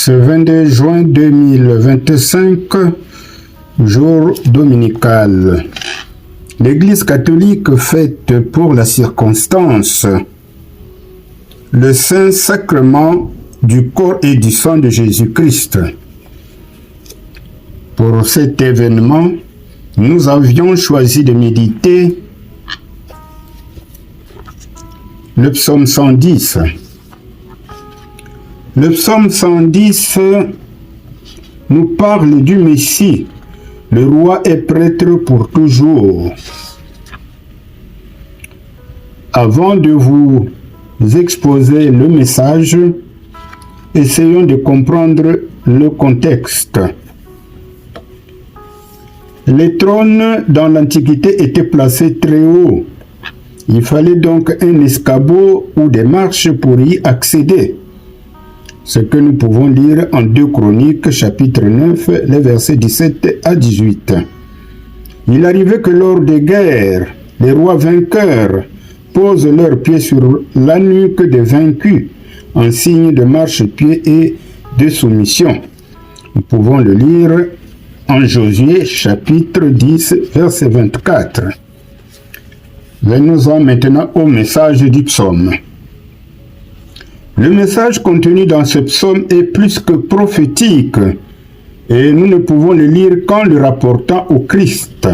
Ce 22 juin 2025, jour dominical, l'Église catholique fête pour la circonstance le Saint-Sacrement du corps et du sang de Jésus-Christ. Pour cet événement, nous avions choisi de méditer le psaume 110. Le psaume 110 nous parle du Messie. Le roi est prêtre pour toujours. Avant de vous exposer le message, essayons de comprendre le contexte. Les trônes dans l'Antiquité étaient placés très haut. Il fallait donc un escabeau ou des marches pour y accéder. Ce que nous pouvons lire en 2 Chroniques, chapitre 9, les versets 17 à 18. Il arrivait que lors des guerres, les rois vainqueurs posent leurs pieds sur la nuque des vaincus, en signe de marche-pied et de soumission. Nous pouvons le lire en Josué, chapitre 10, verset 24. Venons-en maintenant au message du psaume. Le message contenu dans ce psaume est plus que prophétique et nous ne pouvons le lire qu'en le rapportant au Christ.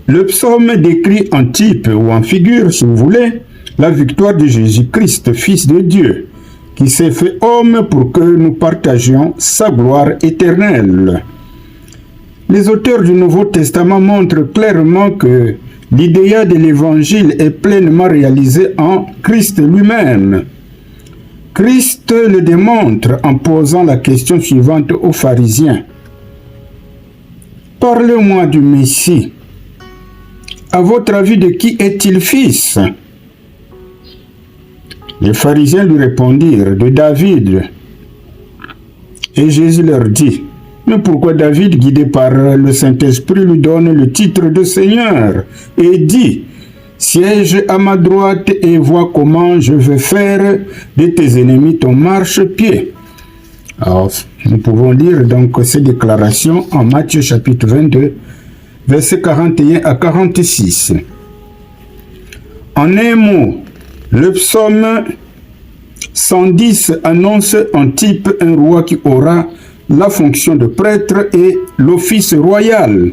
Le psaume décrit en type ou en figure, si vous voulez, la victoire de Jésus-Christ, Fils de Dieu, qui s'est fait homme pour que nous partagions sa gloire éternelle. Les auteurs du Nouveau Testament montrent clairement que l'idéal de l'Évangile est pleinement réalisé en Christ lui-même. Christ le démontre en posant la question suivante aux pharisiens. « Parlez-moi du Messie. À votre avis, de qui est-il fils ?» Les pharisiens lui répondirent, « De David. » Et Jésus leur dit, « Mais pourquoi David, guidé par le Saint-Esprit, lui donne le titre de Seigneur et dit, « Siège à ma droite et vois comment je vais faire de tes ennemis ton marchepied. » Alors, nous pouvons lire donc ces déclarations en Matthieu chapitre 22, versets 41 à 46. En un mot, le psaume 110 annonce en type un roi qui aura la fonction de prêtre et l'office royal.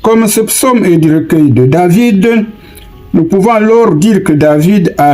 Comme ce psaume est du recueil de David, nous pouvons alors dire que David a